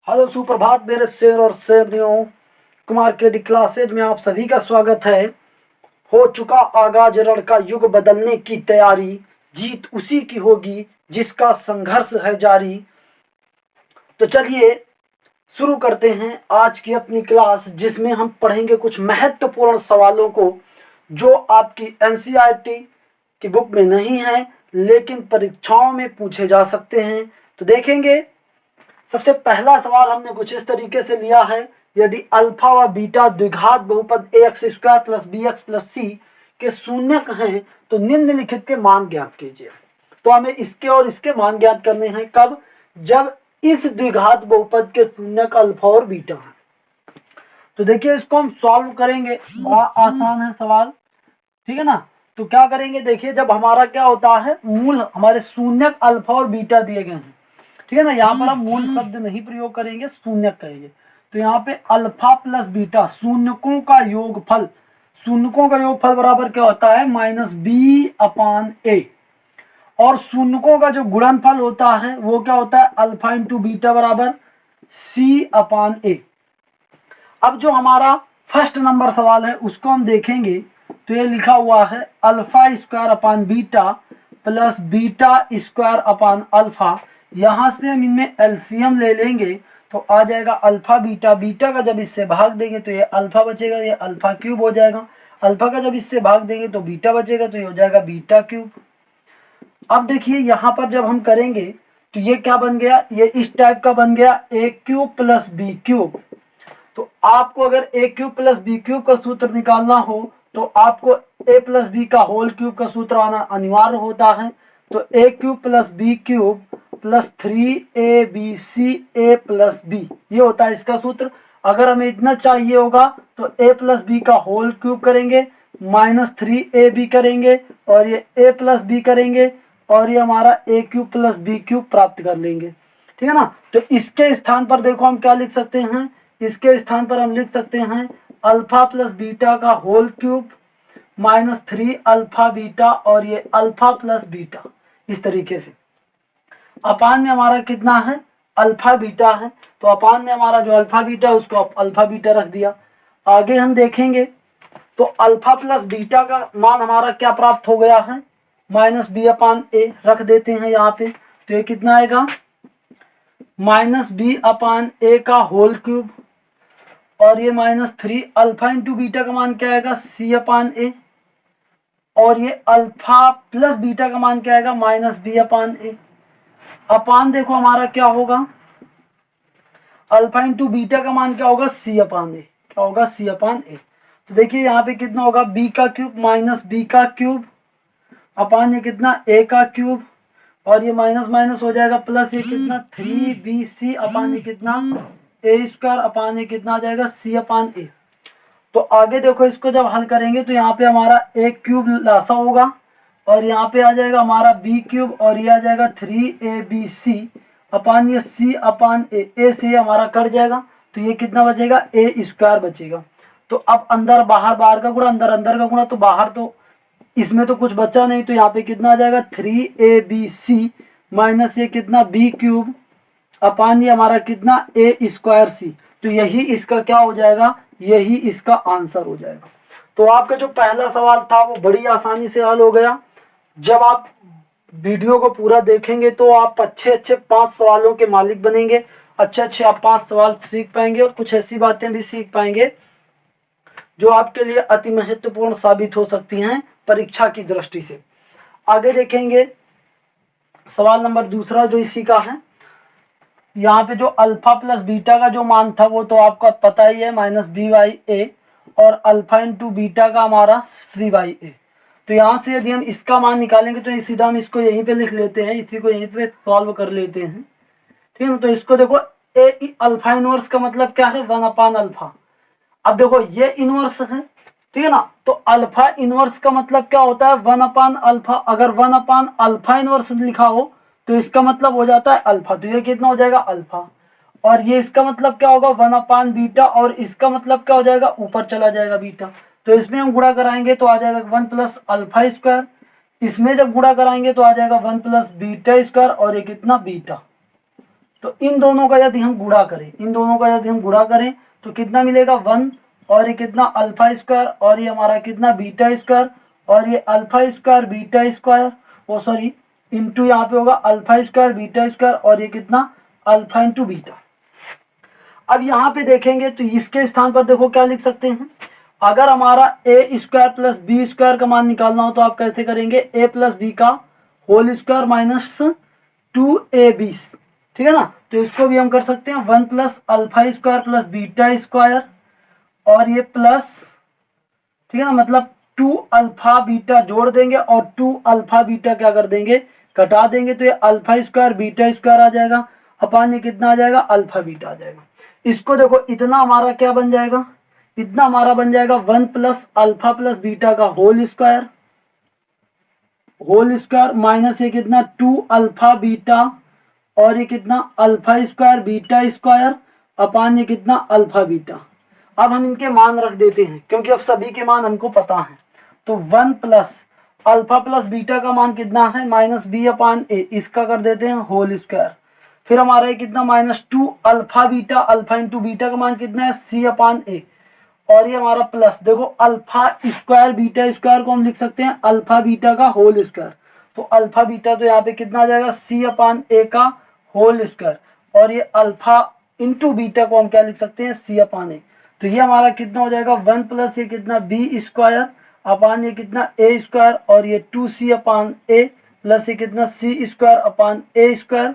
Hello सुप्रभात मेरे शेर और शेरनियों। कुमार के डी क्लासेज में आप सभी का स्वागत है। हो चुका आगाज रण का युग बदलने की तैयारी, जीत उसी की होगी जिसका संघर्ष है जारी। तो चलिए शुरू करते हैं आज की अपनी क्लास, जिसमें हम पढ़ेंगे कुछ महत्वपूर्ण सवालों को जो आपकी एनसीईआरटी की बुक में नहीं है लेकिन परीक्षाओं में पूछे जा सकते हैं। तो देखेंगे, सबसे पहला सवाल हमने कुछ इस तरीके से लिया है। यदि अल्फा व बीटा द्विघात बहुपद ax² plus bx plus c के शून्यक हैं तो निम्नलिखित के मान ज्ञात कीजिए। तो हमें इसके और इसके मान ज्ञात करने हैं। कब? जब इस द्विघात बहुपद के शून्यक अल्फा और बीटा है। तो देखिए, इसको हम सॉल्व करेंगे। बड़ा आसान है सवाल, ठीक है ना। तो क्या करेंगे, देखिए, जब हमारा क्या होता है, मूल हमारे शून्यक अल्फा और बीटा दिए गए हैं, ठीक है ना। यहाँ पर हम मूल शब्द नहीं प्रयोग करेंगे, शून्यक करेंगे। तो यहाँ पे अल्फा प्लस बीटा शून्यकों का योगफल, शून्यकों का योगफल बराबर क्या होता है, -b/a। और शून्यकों का जो गुणनफल होता है वो क्या होता है, अल्फा इंटू बीटा बराबर c/a। अब जो हमारा फर्स्ट नंबर सवाल है उसको हम देखेंगे तो ये लिखा हुआ है α² प्लस β² यहाँ से हम इनमें एलसीएम ले लेंगे तो आ जाएगा अल्फा बीटा। बीटा का जब इससे भाग देंगे तो ये अल्फा बचेगा, ये अल्फा क्यूब हो जाएगा। अल्फा का जब इससे भाग देंगे तो बीटा बचेगा, तो ये हो जाएगा बीटा क्यूब। अब देखिए, यहाँ पर जब हम करेंगे तो ये क्या बन गया, ये इस टाइप का बन गया a³ प्लस b³। तो आपको अगर a³ प्लस b³ का सूत्र निकालना हो तो आपको a प्लस b का होल क्यूब का सूत्र आना अनिवार्य होता है। तो a³ plus b³ plus 3abc plus b, ये होता है इसका सूत्र। अगर हमें इतना चाहिए होगा तो a प्लस बी का होल क्यूब करेंगे, -3ab करेंगे और ये a प्लस बी करेंगे और ये हमारा a³ प्लस b³ प्राप्त कर लेंगे, ठीक है ना। तो इसके स्थान पर देखो हम क्या लिख सकते हैं, इसके स्थान पर हम लिख सकते हैं अल्फा प्लस बीटा का होल क्यूब -3 अल्फा बीटा और ये अल्फा प्लस बीटा, इस तरीके से। अपान में हमारा कितना है, अल्फा बीटा है, तो अपान में हमारा जो अल्फा बीटा है उसको अल्फा बीटा रख दिया। आगे हम देखेंगे तो अल्फा प्लस बीटा का मान हमारा क्या प्राप्त हो गया है, -b/a रख देते हैं यहाँ पे। तो ये कितना आएगा, -b/a का होल क्यूब और ये -3 अल्फा इंटू बीटा का मान क्या आएगा, c/a और ये अल्फा प्लस बीटा का मान क्या आएगा, -b/a। अपान देखो हमारा क्या होगा, अल्फा इंटू बीटा का मान क्या होगा, c/a, क्या होगा, c/a। तो देखिए यहाँ पे कितना होगा, b का क्यूब माइनस b का क्यूब अपान ये कितना a का क्यूब और ये माइनस माइनस हो जाएगा प्लस ये कितना 3bc अपान ये कितना a² अपान ये कितना आ जाएगा, c/a। तो आगे देखो, इसको जब हल करेंगे तो यहाँ पे हमारा a³ लासा होगा और यहाँ पे आ जाएगा हमारा b³ और ये आ जाएगा 3abc अपान ये c/a। a से हमारा कट जाएगा तो ये कितना बचेगा, a² बचेगा। तो अब अंदर बाहर, बाहर का गुणा अंदर, अंदर का गुणा तो बाहर, तो इसमें तो कुछ बचा नहीं, तो यहाँ पे कितना आ जाएगा 3abc माइनस ये कितना b³ अपान ये हमारा कितना a²c। तो यही इसका क्या हो जाएगा, यही इसका आंसर हो जाएगा। तो आपका जो पहला सवाल था वो बड़ी आसानी से हल हो गया। जब आप वीडियो को पूरा देखेंगे तो आप अच्छे अच्छे 5 सवालों के मालिक बनेंगे, अच्छे अच्छे आप 5 सवाल सीख पाएंगे और कुछ ऐसी बातें भी सीख पाएंगे जो आपके लिए अति महत्वपूर्ण साबित हो सकती हैं परीक्षा की दृष्टि से। आगे देखेंगे सवाल नंबर दूसरा जो इसी का है। यहाँ पे जो अल्फा प्लस बीटा का जो मान था वो तो आपको पता ही है, -b/a और अल्फा इंटू बीटा का हमारा c/a। तो यहाँ से यदि हम इसका मान निकालेंगे तो सीधा हम इसको यहीं पे लिख लेते हैं, इसी को यहीं पे सॉल्व कर लेते हैं, ठीक है ना। तो इसको देखो, a अल्फा इनवर्स का मतलब क्या है, 1/अल्फा। अब देखो ये इनवर्स है, ठीक है ना। तो अल्फा इनवर्स का मतलब क्या होता है, 1/अल्फा। अगर 1/अल्फा इनवर्स लिखा हो तो इसका मतलब हो जाता है अल्फा, तो ये कितना हो जाएगा, अल्फा। और ये इसका मतलब क्या होगा, 1/बीटा और इसका मतलब क्या हो जाएगा, ऊपर चला जाएगा बीटा। तो इसमें हम गुणा कराएंगे तो आ जाएगा 1 प्लस अल्फा²। इसमें जब गुणा कराएंगे तो आ जाएगा 1 प्लस बीटा² और ये कितना, बीटा। तो इन दोनों का यदि हम गुणा करें तो कितना मिलेगा 1, और ये कितना अल्फा स्क्वायर, और ये हमारा कितना बीटा स्क्वायर, और ये अल्फा स्क्वायर बीटा स्क्वायर, ओ सॉरी इंटू यहाँ पे होगा अल्फा स्क्वायर बीटा स्क्वायर, और ये कितना अल्फा इंटू बीटा। अब यहाँ पे देखेंगे तो इसके स्थान पर देखो क्या लिख सकते हैं, अगर हमारा ए स्क्वायर प्लस बी स्क्वायर का मान निकालना हो तो आप कैसे करेंगे, ए प्लस बी का होल स्क्वायर माइनस 2ab, ठीक है ना। तो इसको भी हम कर सकते हैं 1 plus alpha square plus beta square, और ये प्लस, ठीक है ना, मतलब 2 अल्फा बीटा जोड़ देंगे और 2 अल्फा बीटा क्या कर देंगे, घटा देंगे, तो ये अल्फा स्क्वायर बीटा स्क्वायर आ जाएगा, अपन ये कितना आ जाएगा, अल्फा बीटा आ जाएगा। इसको देखो इतना हमारा क्या बन जाएगा, इतना हमारा बन जाएगा 1 प्लस अल्फा प्लस बीटा का होल स्क्वायर माइनस ये कितना 2 अल्फा बीटा, और ये कितना अल्फा स्क्वायर बीटा स्क्वायर अपान ये कितना अल्फा बीटा। अब हम इनके मान रख देते हैं क्योंकि अब सभी के मान हमको पता है। तो 1 प्लस अल्फा प्लस बीटा का मान कितना है, माइनस बी अपान ए, इसका कर देते हैं होल स्क्वायर। फिर हमारा ये कितना minus 2 alpha beta, alpha into beta का मान कितना है सी अपान ए, और ये हमारा प्लस देखो अल्फा स्क्वायर बीटा स्क्वायर को हम लिख सकते हैं अल्फा बीटा का होल स्क्वायर। तो अल्फा बीटा तो यहाँ पे कितना आ जाएगा सी अपान ए का होल स्क्वायर, और ये अल्फा इंटू बीटा को हम क्या लिख सकते हैं सी अपान ए। तो ये हमारा कितना हो जाएगा 1 प्लस ये कितना बी स्क्वायर अपान ये कितना ए स्क्वायर, और ये 2c अपान ए प्लस ये कितना सी स्क्वायर अपान ए स्क्वायर,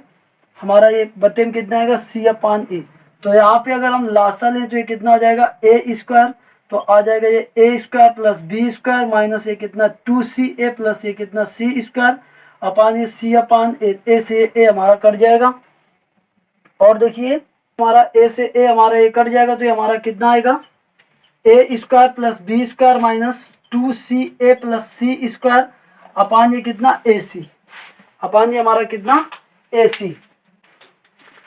हमारा ये बटे में कितना आएगा सी अपान ए। तो यहाँ पे अगर हम लासा लें तो ये कितना आ जाएगा ए स्क्वायर, तो आ जाएगा ये a square plus B square minus ये कितना 2ca प्लस ये कितना सी स्क्वायर अपान ये सी अपान ए से ए हमारा कट जाएगा। और देखिए हमारा ए से ए हमारा ए कट जाएगा, तो ये हमारा कितना आएगा a square plus B square minus 2ca plus c square अपान ये कितना ए सी, अपान ये हमारा कितना ए सी।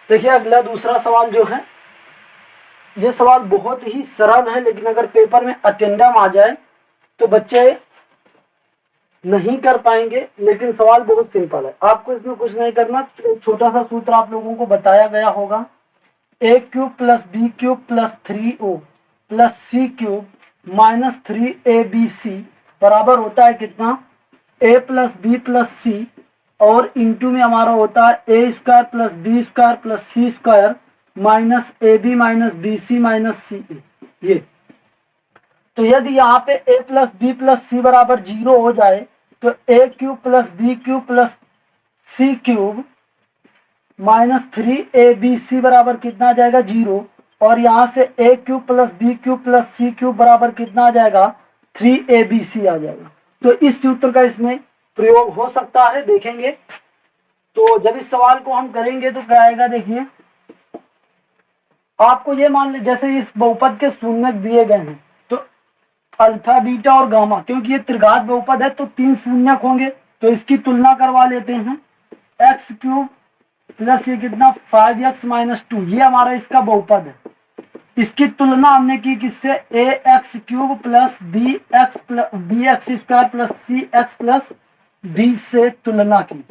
देखिए अगला दूसरा सवाल जो है, ये सवाल बहुत ही सरल है, लेकिन अगर पेपर में अटेंडम आ जाए तो बच्चे नहीं कर पाएंगे, लेकिन सवाल बहुत सिंपल है। आपको इसमें कुछ नहीं करना, एक छोटा सा सूत्र आप लोगों को बताया गया होगा, a cube plus b cube plus 3o plus c cube minus 3abc बराबर होता है कितना a plus b plus c, और इंटू में हमारा होता है a square plus B square plus c square minus a b minus b c minus c a. ये तो यदि यहाँ पे a plus b plus c बराबर 0 हो जाए तो a cube plus b cube plus c cube minus 3abc बराबर कितना आ जाएगा 0, और यहाँ से a cube plus b cube plus c cube बराबर कितना आ जाएगा 3abc आ जाएगा। तो इस सूत्र का इसमें प्रयोग हो सकता है, देखेंगे। तो जब इस सवाल को हम करेंगे तो क्या आएगा, देखिए आपको ये मान ले जैसे इस बहुपद के शून्यक दिए गए हैं, तो अल्फा बीटा और गामा, क्योंकि ये त्रिघात बहुपद है तो 3 शून्यक होंगे, तो इसकी तुलना करवा लेते हैं। एक्स क्यूब प्लस ये कितना 5x माइनस 2, ये हमारा इसका बहुपद है। इसकी तुलना हमने की किससे, a x cube plus b x square plus c x plus b से तुलना की।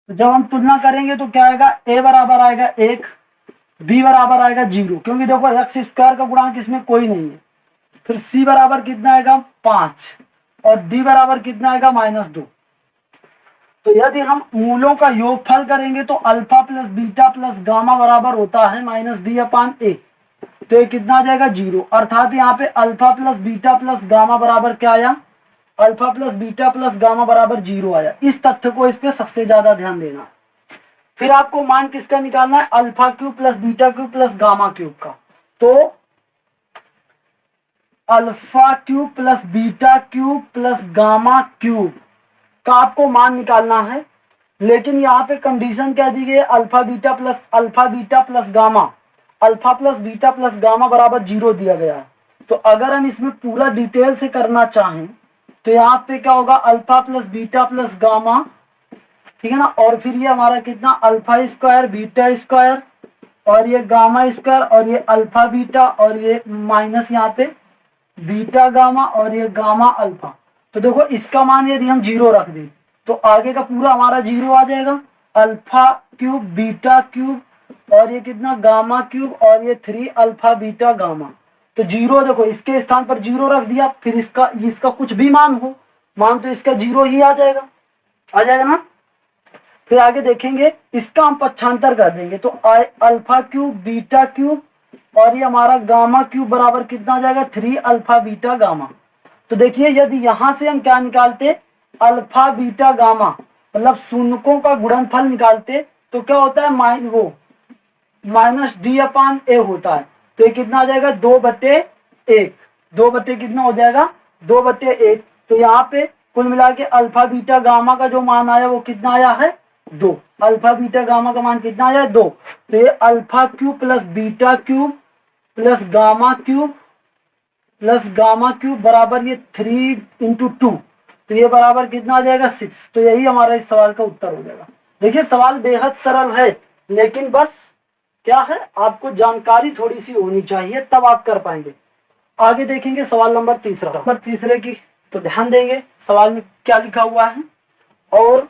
तो जब हम तुलना करेंगे तो क्या आएगा, ए बराबर आएगा 1, बी बराबर आएगा 0, क्योंकि देखो एक्स स्क्वायर का गुणांक इसमें कोई नहीं है। फिर सी बराबर कितना आएगा 5, और डी बराबर कितना आएगा -2। तो यदि हम मूलों का योगफल करेंगे तो alpha plus beta plus gamma बराबर होता है -b अपान ए, तो ये कितना आ जाएगा 0, अर्थात यहाँ पे alpha plus beta plus gamma बराबर क्या आया, alpha plus beta plus gamma बराबर 0 आया। इस तथ्य को इस पे सबसे ज्यादा ध्यान देना। फिर आपको मान किसका निकालना है, alpha cube plus beta cube plus gamma cube का। तो alpha cube plus beta cube plus gamma cube का आपको मान निकालना है, लेकिन यहाँ पे कंडीशन क्या दी गई है, alpha beta plus gamma, alpha plus beta plus gamma बराबर 0 दिया गया है। तो अगर हम इसमें पूरा डिटेल से करना चाहें तो यहाँ पे क्या होगा, alpha plus beta plus gamma, ठीक है ना, और फिर ये हमारा कितना अल्फा स्क्वायर बीटा स्क्वायर, और ये गामा स्क्वायर, और ये अल्फा बीटा, और ये माइनस यहाँ पे बीटा गामा, और ये गामा अल्फा। तो देखो इसका मान यदि हम 0 रख दें तो आगे का पूरा हमारा 0 आ जाएगा, अल्फा क्यूब बीटा क्यूब और ये कितना गामा क्यूब और ये 3 अल्फा बीटा गामा। तो 0 देखो इसके स्थान पर 0 रख दिया, फिर इसका कुछ भी मान हो, मान तो इसका 0 ही आ जाएगा ना। फिर आगे देखेंगे इसका हम पक्षांतर कर देंगे, तो अल्फा क्यूब बीटा क्यूब और ये हमारा गामा क्यूब बराबर कितना आ जाएगा 3 अल्फा बीटा गामा। तो देखिए यदि यहां से हम क्या निकालते, अल्फा बीटा गामा मतलब शून्यकों का गुणनफल निकालते तो क्या होता है माइनस डी अपान ए होता है। तो ये कितना आ जाएगा 2/1, 2 कितना हो जाएगा 2/1। तो यहाँ पे कुल मिला के अल्फा बीटा गामा का जो मान आया वो कितना आया है 2, अल्फा बीटा गामा का मान कितना आया 2। तो ये alpha cube plus beta cube plus gamma cube बराबर ये 3 × 2, तो ये बराबर कितना आ जाएगा 6। तो यही हमारा इस सवाल का उत्तर हो जाएगा। देखिए सवाल बेहद सरल है, लेकिन बस क्या है आपको जानकारी थोड़ी सी होनी चाहिए, तब आप कर पाएंगे। आगे देखेंगे सवाल नंबर तीसरे की, तो ध्यान देंगे सवाल में क्या लिखा हुआ है और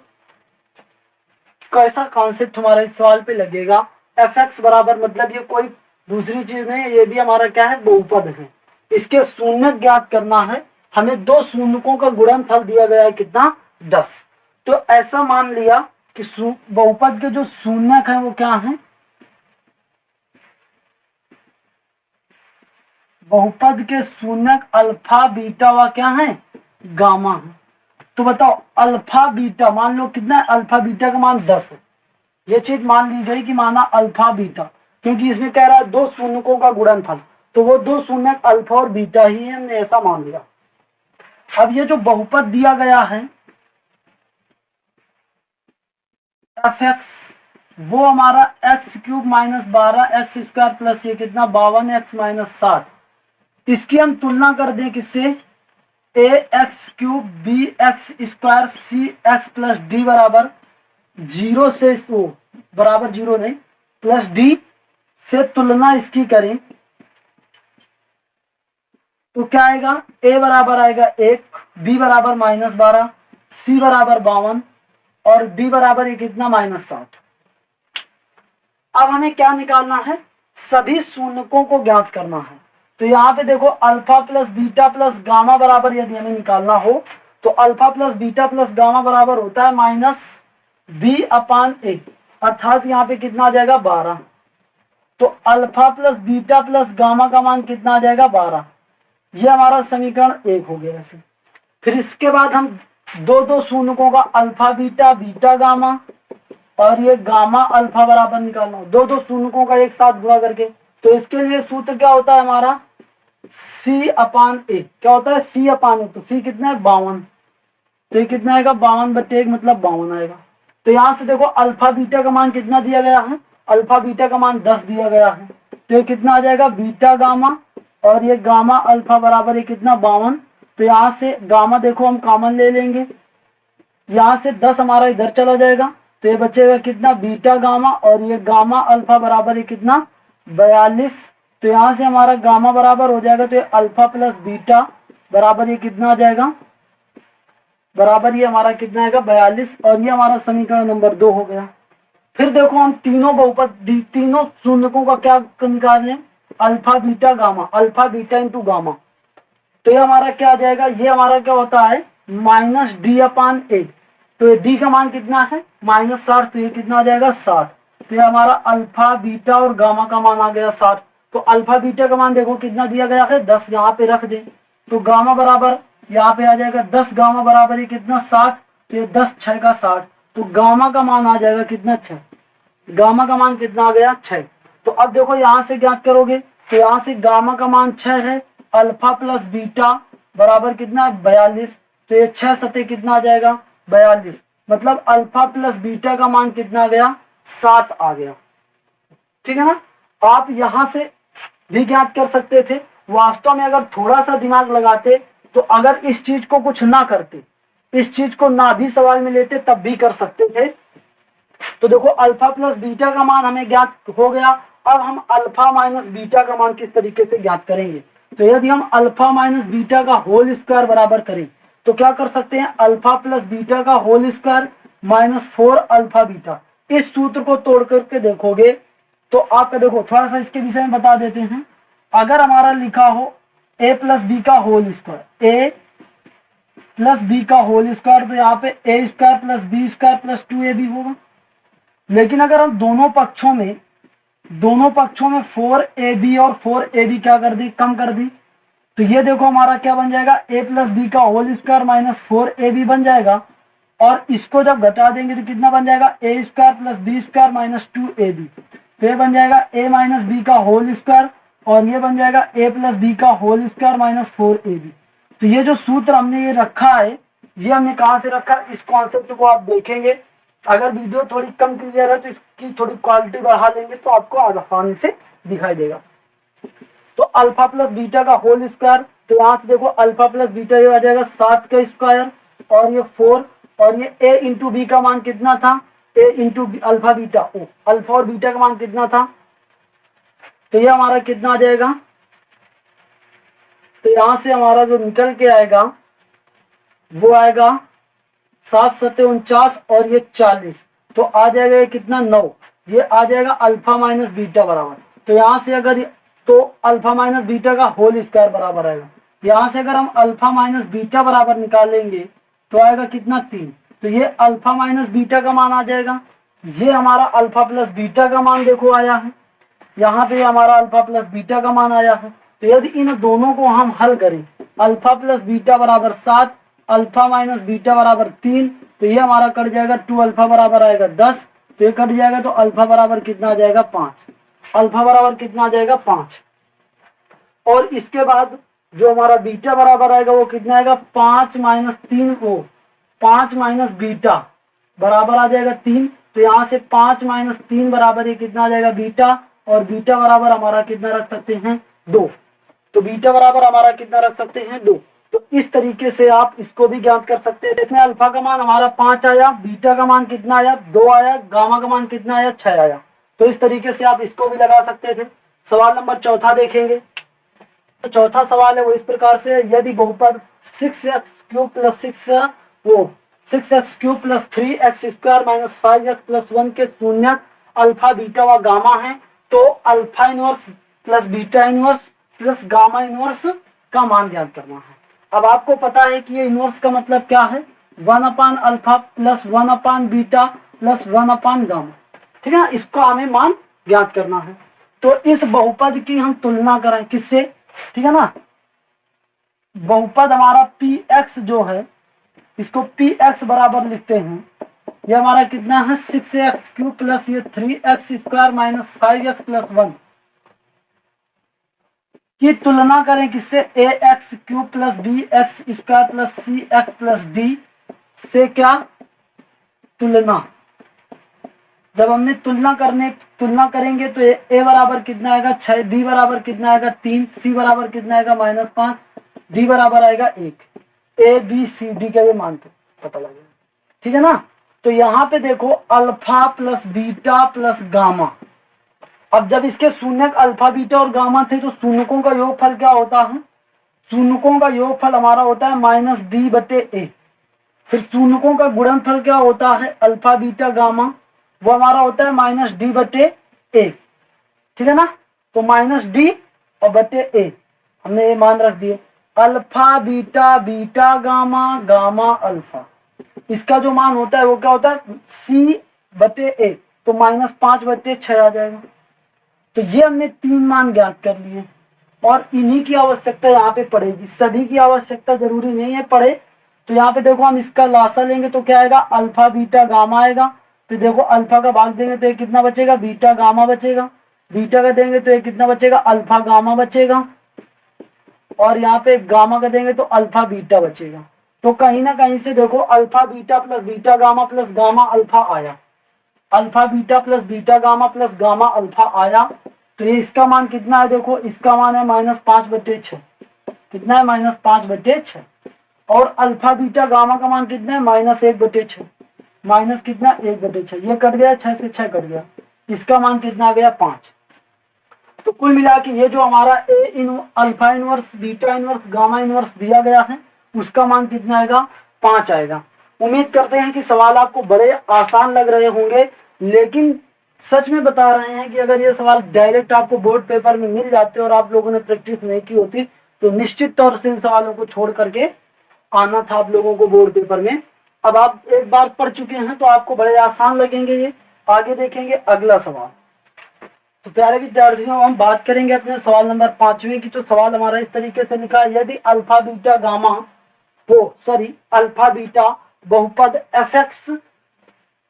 कैसा कॉन्सेप्ट हमारा इस सवाल पे लगेगा। fx बराबर मतलब ये कोई दूसरी चीज नहीं है, ये भी हमारा क्या है बहुपद है। इसके शून्य ज्ञात करना है हमें, दो शून्यकों का गुणनफल दिया गया है कितना 10। तो ऐसा मान लिया कि बहुपद के जो शून्यक है वो क्या है, बहुपद के शून्यक अल्फा बीटा व क्या है गामा है। तो बताओ अल्फा बीटा मान लो कितना है, अल्फा बीटा का मान 10 है। ये चीज मान ली गई कि माना अल्फा बीटा, क्योंकि इसमें कह रहा है दो शून्यकों का गुणनफल, तो वो दो शून्यक अल्फा और बीटा ही है, हमने ऐसा मान लिया। अब ये जो बहुपद दिया गया है fx, वो हमारा x³ - 12x² प्लस ये कितना 52x - 60, इसकी हम तुलना कर दें किससे, ax³ bx² cx plus D बराबर 0 से बराबर 0 नहीं प्लस डी से तुलना इसकी करें तो क्या आएगा, a बराबर आएगा 1, b बराबर -12, c बराबर 52 और d बराबर ये कितना -60। अब हमें क्या निकालना है, सभी शून्यकों को ज्ञात करना है। तो यहाँ पे देखो alpha plus beta plus gamma बराबर यदि हमें निकालना हो तो alpha plus beta plus gamma बराबर होता है -b/a, अर्थात यहाँ पे कितना आ जाएगा 12। तो alpha plus beta plus gamma का मान कितना आ जाएगा 12। ये हमारा समीकरण 1 हो गया ऐसे। फिर इसके बाद हम दो शून्यकों का अल्फा बीटा बीटा गामा और ये गामा अल्फा बराबर निकालना हो, दो शून्यकों का एक साथ गुणा करके। तो इसके लिए सूत्र क्या होता है हमारा c/a, क्या होता है c/a, तो c कितना है 52, तो ये कितना आएगा 52/1 मतलब 52 आएगा। तो यहाँ से देखो अल्फा बीटा का मान कितना दिया गया है, अल्फा बीटा का मान 10 दिया गया है, तो ये कितना आ जाएगा बीटा गामा और ये गामा अल्फा बराबर ये कितना 52। तो यहाँ से गामा देखो हम कॉमन ले लेंगे, यहाँ से 10 हमारा इधर चला जाएगा, तो ये बचेगा कितना बीटा गामा और ये गामा अल्फा बराबर ये कितना 42। तो यहाँ से हमारा गामा बराबर हो जाएगा, तो ये अल्फा प्लस बीटा बराबर ये कितना आ जाएगा, बराबर ये हमारा कितना आएगा 42, और ये हमारा समीकरण नंबर 2 हो गया। फिर देखो हम तीनों शून्यकों का क्या निकाल लें, alpha beta gamma, alpha beta into gamma. तो ये हमारा क्या आ जाएगा, ये हमारा क्या होता है -d/a। तो ये d का मान कितना है -60, तो ये कितना आ जाएगा 60। तो ये हमारा अल्फा बीटा और गामा का मान आ गया 60। तो अल्फा बीटा का मान देखो कितना दिया गया है 10, यहाँ पे रख दे। तो गामा बराबर यहाँ पे आ जाएगा 10, गामा बराबर ये कितना 60, तो ये 10 6 का 60। तो गामा का मान आ जाएगा कितना 6, गामा का मान कितना आ गया 6। तो अब देखो यहाँ से ज्ञात करोगे, तो यहाँ से गामा का मान 6 है, अल्फा प्लस बीटा बराबर कितना है 42। तो ये 6 सते कितना आ जाएगा 42, मतलब अल्फा प्लस बीटा का मान कितना आ गया 7 आ गया। ठीक है ना। आप यहाँ से भी ज्ञात कर सकते थे। वास्तव में अगर थोड़ा सा दिमाग लगाते तो अगर इस चीज को कुछ ना करते, इस चीज को ना भी सवाल में लेते, तब भी कर सकते थे। तो देखो अल्फा प्लस बीटा का मान हमें ज्ञात हो गया। अब हम अल्फा माइनस बीटा का मान किस तरीके से ज्ञात करेंगे। तो यदि हम अल्फा माइनस बीटा का होल स्क्वायर बराबर करें तो क्या कर सकते हैं, अल्फा प्लस बीटा का whole square minus 4 alpha beta. इस सूत्र को तोड़ करके देखोगे तो आपका, देखो थोड़ा सा इसके विषय में बता देते हैं। अगर हमारा लिखा हो a प्लस बी का whole square, a plus B का होल स्क्वायर, तो यहाँ पे a square plus B square plus 2ab होगा। लेकिन अगर हम दोनों पक्षों में 4ab और 4ab क्या कर दी, कम कर दी, तो ये देखो हमारा क्या बन जाएगा, a प्लस बी का होल स्क्वायर माइनस 4ab बन जाएगा। और इसको जब घटा देंगे तो कितना बन जाएगा, a square plus B square minus 2ab। तो ये बन जाएगा a माइनस बी का होल स्क्वायर और ये बन जाएगा a प्लस बी का होल स्क्वायर माइनस 4ab। तो ये जो सूत्र हमने ये रखा है, ये हमने कहाँ से रखा, इस कॉन्सेप्ट को आप देखेंगे। अगर वीडियो थोड़ी कम क्लियर है तो इसकी थोड़ी क्वालिटी बढ़ा लेंगे तो आपको आसानी से दिखाई देगा। तो अल्फा प्लस बीटा का होल स्क्वायर, तो यहाँ से देखो अल्फा प्लस बीटा ये आ जाएगा 7 का स्क्वायर और ये 4 और ये a इंटू बी का मान कितना था, a into alpha beta, alpha और बीटा का मान कितना था, तो ये हमारा कितना आ जाएगा, तो यहां से हमारा जो निकल के आएगा वो आएगा 7 सत्ते 49 और ये 40, तो आ जाएगा ये कितना 9, ये आ जाएगा अल्फा माइनस बीटा बराबर। तो यहाँ से अगर तो अल्फा माइनस बीटा का होल स्क्वायर बराबर आएगा। यहाँ से अगर हम अल्फा माइनस बीटा बराबर निकालेंगे तो आएगा कितना 3, तो ये अल्फा माइनस बीटा का मान आ जाएगा। ये हमारा अल्फा प्लस बीटा का मान देखो आया है, यहाँ पे हमारा अल्फा प्लस बीटा का मान आया है। तो यदि इन दोनों को हम हल करें, अल्फा प्लस बीटा बराबर 7, अल्फा माइनस बीटा बराबर 3, तो ये हमारा कट जाएगा 2 अल्फा बराबर आएगा 10, तो ये कट जाएगा तो अल्फा बराबर कितना आ जाएगा 5, अल्फा बराबर कितना आ जाएगा 5। और इसके बाद जो हमारा बीटा बराबर आएगा वो कितना आएगा 5 माइनस 3, वो 5 माइनस बीटा बराबर आ जाएगा 3, तो यहाँ से 5 माइनस 3 बराबर ये कितना आ जाएगा बीटा, और बीटा बराबर हमारा कितना रख सकते हैं 2, तो बीटा बराबर हमारा कितना रख सकते हैं 2। तो इस तरीके से आप इसको भी ज्ञात कर सकते हैं। इसमें अल्फा का मान हमारा 5 आया, बीटा का मान कितना आया 2 आया, गामा का मान कितना आया 6 आया। तो इस तरीके से आप इसको भी लगा सकते थे। सवाल नंबर 4 देखेंगे। तो चौथा सवाल है वो इस प्रकार से, यदि बहुपद 6x³ plus 6x³ plus 3x square minus 5x plus 1 के शून्य अल्फा बीटा व गामा है, तो alpha inverse plus beta inverse plus gamma inverse का मान ज्ञात करना है। अब आपको पता है कि ये इनवर्स का मतलब क्या है, 1 alpha plus 1 beta plus 1 gamma, ठीक है ना, इसको हमें मान ज्ञात करना है। तो इस बहुपद की हम तुलना करें किससे, ठीक है ना, बहुपद हमारा px जो है इसको px बराबर लिखते हैं, ये हमारा कितना है 6x³ प्लस ये 3x square minus 5x plus 1 की तुलना करें किससे, ax³ plus bx square plus cx plus d से। क्या तुलना, जब हमने तुलना करेंगे तो a बराबर कितना आएगा 6, b बराबर कितना आएगा 3, c बराबर कितना आएगा -5, d बराबर आएगा 1, a b c d का ये मान पता लगेगा, ठीक है ना। तो यहाँ पे देखो alpha plus beta plus gamma, अब जब इसके शून्यक अल्फा बीटा और गामा थे तो शून्यकों का योगफल क्या होता है, शून्यकों का योगफल हमारा होता है -b/a। फिर शून्यकों का गुणनफल क्या होता है अल्फा बीटा गामा, वो हमारा होता है -d/a, ठीक है ना। तो -d और बटे a हमने ये मान रख दिए, alpha beta beta gamma gamma alpha, इसका जो मान होता है वो क्या होता है c/a, तो -5/6 आ जाएगा। तो ये हमने 3 मान ज्ञात कर लिए और इन्हीं की आवश्यकता यहाँ पे पड़ेगी, सभी की आवश्यकता जरूरी नहीं है पड़े। तो यहाँ पे देखो हम इसका लासा लेंगे तो क्या आएगा अल्फा बीटा गामा आएगा, तो देखो अल्फा का भाग देंगे तो ये कितना बचेगा बीटा गामा बचेगा, बीटा का देंगे तो ये कितना बचेगा अल्फा गामा बचेगा, और यहाँ पे गामा का देंगे तो अल्फा बीटा बचेगा। तो कहीं ना कहीं से देखो alpha beta plus beta gamma plus gamma alpha आया, alpha beta plus beta gamma plus gamma alpha आया। तो ये इसका मान कितना है, देखो इसका मान है -5/6, कितना है -5/6, और अल्फा बीटा गामा का मान कितना है -1/6, माइनस कितना 1/6, ये कट गया 6 से 6 कट गया, इसका मान कितना आ गया 5। तो कुल मिला के ये जो हमारा alpha inverse beta inverse gamma inverse दिया गया है उसका मान कितना आएगा, 5 आएगा। उम्मीद करते हैं कि सवाल आपको बड़े आसान लग रहे होंगे, लेकिन सच में बता रहे हैं कि अगर ये सवाल डायरेक्ट आपको बोर्ड पेपर में मिल जाते और आप लोगों ने प्रैक्टिस नहीं की होती तो निश्चित तौर से इन सवालों को छोड़ करके आना था आप लोगों को बोर्ड पेपर में। अब आप एक बार पढ़ चुके हैं तो आपको बड़े आसान लगेंगे ये। आगे देखेंगे अगला सवाल। तो प्यारे विद्यार्थियों, हम बात करेंगे अपने सवाल नंबर 5वें की। तो सवाल हमारा इस तरीके से लिखा है, यदि alpha beta gamma alpha beta बहुपद fx,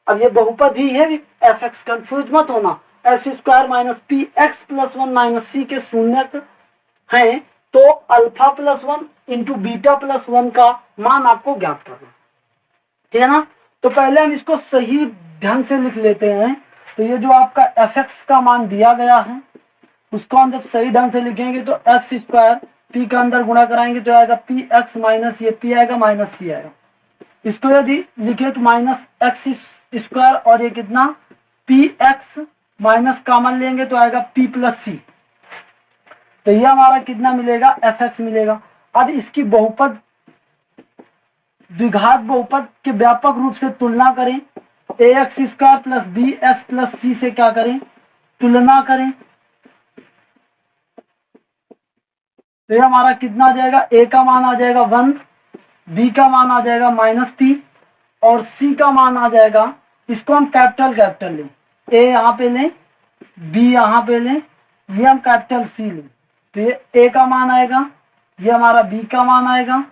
अब ये बहुपद ही है fx, कंफ्यूज मत होना, x² minus p x plus 1 minus c के शून्यक हैं, तो alpha plus 1 into beta plus 1 का मान आपको ज्ञात करना, ठीक है ना। तो पहले हम इसको सही ढंग से लिख लेते हैं। तो ये जो आपका fx का मान दिया गया है उसको हम जब सही ढंग से लिखेंगे तो x² p का अंदर गुणा कराएंगे तो आएगा पी एक्स माइनस ये p आएगा माइनस सी आएगा। इसको यदि लिखे तो माइनस x² और ये कितना पी एक्स माइनस कॉमन लेंगे तो आएगा p प्लस सी। तो ये हमारा कितना मिलेगा, fx मिलेगा। अब इसकी बहुपद द्विघात बहुपद के व्यापक रूप से तुलना करें, ax² plus b x plus c से क्या करें, तुलना करें। तो ये हमारा कितना आ जाएगा, a का मान आ जाएगा 1, b का मान आ जाएगा माइनस p और c का मान आ जाएगा, इसको हम कैपिटल लें, a यहाँ पे लें, b यहाँ पे लें, ये हम कैपिटल c लें। तो ये a का मान आएगा, ये हमारा b का मान आएगा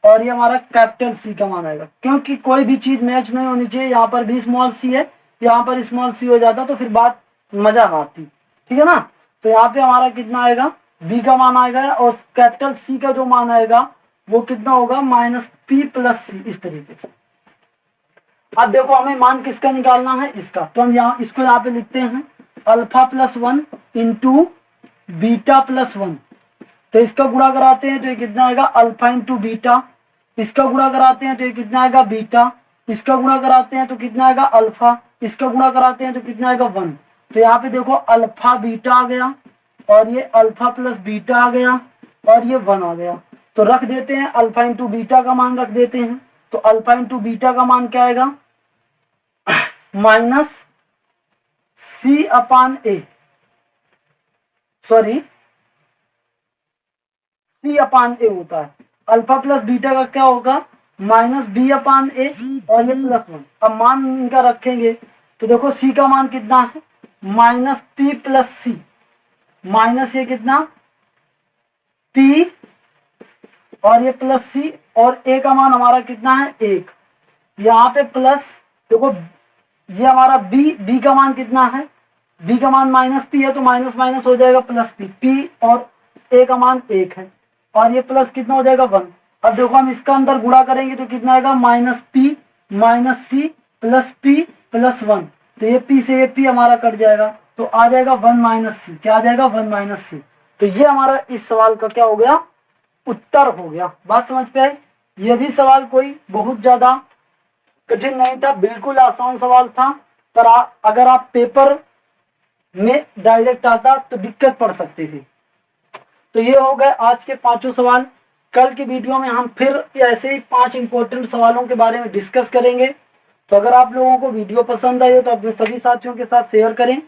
और ये हमारा कैपिटल C का मान आएगा। क्योंकि कोई भी चीज मैच नहीं होनी चाहिए, यहाँ पर भी स्मॉल c है, यहाँ पर स्मॉल c हो जाता तो फिर बात मजा ना आती, ठीक है ना। तो यहाँ पे हमारा कितना आएगा, b का मान आएगा और कैपिटल C का जो मान आएगा वो कितना होगा, माइनस p प्लस सी, इस तरीके से। अब देखो हमें मान किसका निकालना है, इसका। तो हम यहाँ इसको यहाँ पे लिखते हैं alpha plus 1 into beta plus 1। तो इसका गुणा कराते हैं तो ये कितना आएगा, अल्फा इंटू बीटा। इसका गुणा कराते हैं तो ये कितना आएगा, बीटा। इसका गुणा कराते हैं तो कितना आएगा, अल्फा। इसका गुणा कराते हैं तो कितना आएगा, 1। तो यहाँ पे देखो अल्फा बीटा आ गया और ये अल्फा प्लस बीटा आ गया और ये 1 आ गया। तो रख देते हैं, अल्फा इंटू बीटा का मान रख देते हैं। तो अल्फा इंटू बीटा का मान क्या आएगा, माइनस सी अपान ए, सॉरी सी अपान ए होता है। अल्फा प्लस बीटा का क्या होगा, माइनस बी अपान ए और ये प्लस 1। अब मान इनका रखेंगे तो देखो सी का मान कितना है, माइनस पी प्लस सी, माइनस ये कितना पी और ये प्लस सी और ए का मान हमारा कितना है, 1। यहाँ पे प्लस देखो ये हमारा बी का मान कितना है, बी का मान माइनस पी है तो माइनस माइनस हो जाएगा प्लस पी और ए का मान 1 है और ये प्लस कितना हो जाएगा, 1। अब देखो हम इसका अंदर गुणा करेंगे तो कितना आएगा, minus P minus C plus P plus 1। तो ये पी से ये पी हमारा कट जाएगा तो आ जाएगा 1 माइनस सी। क्या आ जाएगा, 1 माइनस सी। तो ये हमारा इस सवाल का क्या हो गया, उत्तर हो गया। बात समझ पे आई। ये भी सवाल कोई बहुत ज्यादा कठिन नहीं था, बिल्कुल आसान सवाल था। पर अगर आप पेपर में डायरेक्ट आता तो दिक्कत पड़ सकती थी। तो ये हो गए आज के 5 सवाल। कल की वीडियो में हम फिर ऐसे ही 5 इंपॉर्टेंट सवालों के बारे में डिस्कस करेंगे। तो अगर आप लोगों को वीडियो पसंद आई हो तो अपने सभी साथियों के साथ शेयर करें,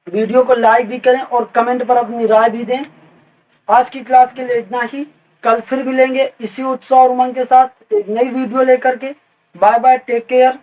वीडियो को लाइक भी करें और कमेंट पर अपनी राय भी दें। आज की क्लास के लिए इतना ही। कल फिर मिलेंगे इसी उत्साह और उमंग के साथ एक नई वीडियो लेकर के। Bye bye, take care.